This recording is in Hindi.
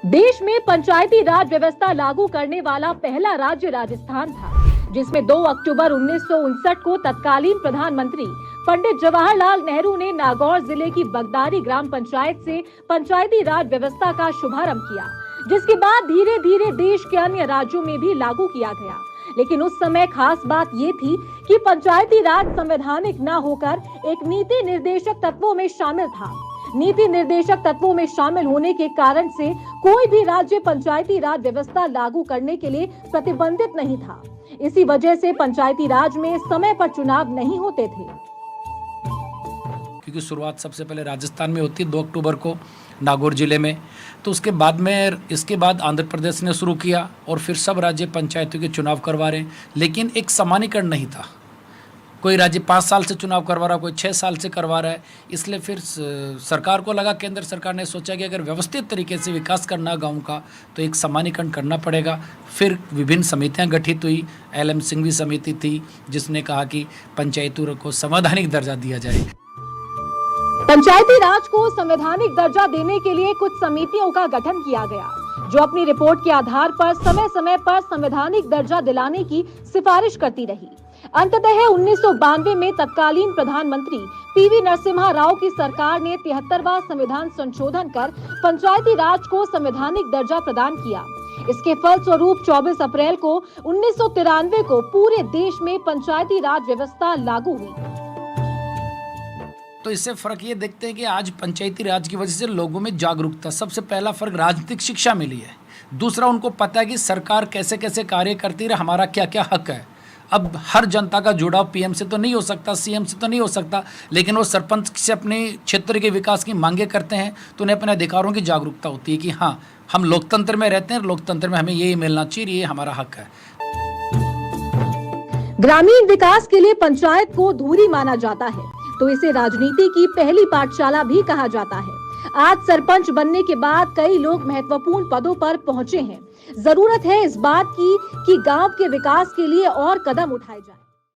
देश में पंचायती राज व्यवस्था लागू करने वाला पहला राज्य राजस्थान था, जिसमें 2 अक्टूबर 1959 को तत्कालीन प्रधानमंत्री पंडित जवाहरलाल नेहरू ने नागौर जिले की बगदारी ग्राम पंचायत से पंचायती राज व्यवस्था का शुभारंभ किया, जिसके बाद धीरे धीरे देश के अन्य राज्यों में भी लागू किया गया। लेकिन उस समय खास बात ये थी कि पंचायती राज संवैधानिक न होकर एक नीति निर्देशक तत्वों में शामिल था। नीति निर्देशक तत्वों में शामिल होने के कारण से कोई भी राज्य पंचायती राज व्यवस्था लागू करने के लिए प्रतिबंधित नहीं था। इसी वजह से पंचायती राज में समय पर चुनाव नहीं होते थे। क्योंकि शुरुआत सबसे पहले राजस्थान में होती है 2 अक्टूबर को नागौर जिले में, तो उसके बाद में इसके बाद आंध्र प्रदेश ने शुरू किया और फिर सब राज्य पंचायतों के चुनाव करवा रहे हैं, लेकिन एक समानीकरण नहीं था। कोई राज्य 5 साल से चुनाव करवा रहा, कोई 6 साल से करवा रहा है। इसलिए फिर सरकार को लगा, केंद्र सरकार ने सोचा कि अगर व्यवस्थित तरीके से विकास करना गांव का तो एक समानीकरण करना पड़ेगा। फिर विभिन्न समितियां गठित हुई। LM सिंघवी समिति थी जिसने कहा कि पंचायतों को संवैधानिक दर्जा दिया जाए। पंचायती राज को संवैधानिक दर्जा देने के लिए कुछ समितियों का गठन किया गया, जो अपनी रिपोर्ट के आधार पर समय समय पर संवैधानिक दर्जा दिलाने की सिफारिश करती रही। अंततः 1992 में तत्कालीन प्रधानमंत्री PV नरसिम्हा राव की सरकार ने 73वां संविधान संशोधन कर पंचायती राज को संवैधानिक दर्जा प्रदान किया। इसके फलस्वरूप 24 अप्रैल को 1993 को पूरे देश में पंचायती राज व्यवस्था लागू हुई। तो इससे फर्क ये देखते हैं कि आज पंचायती राज की वजह से लोगों में जागरूकता, सबसे पहला फर्क राजनीतिक शिक्षा मिली है। दूसरा, उनको पता है कि सरकार कैसे कैसे कार्य करती है, हमारा क्या क्या हक है। अब हर जनता का जुड़ाव PM से तो नहीं हो सकता, CM से तो नहीं हो सकता, लेकिन वो सरपंच से अपने क्षेत्र के विकास की मांगे करते हैं, तो उन्हें अपने अधिकारों की जागरूकता होती है कि हाँ, हम लोकतंत्र में रहते हैं, लोकतंत्र में हमें यही मिलना चाहिए, ये हमारा हक है। ग्रामीण विकास के लिए पंचायत को धुरी माना जाता है, तो इसे राजनीति की पहली पाठशाला भी कहा जाता है। आज सरपंच बनने के बाद कई लोग महत्वपूर्ण पदों पर पहुंचे हैं। जरूरत है इस बात की कि गांव के विकास के लिए और कदम उठाए जाएं।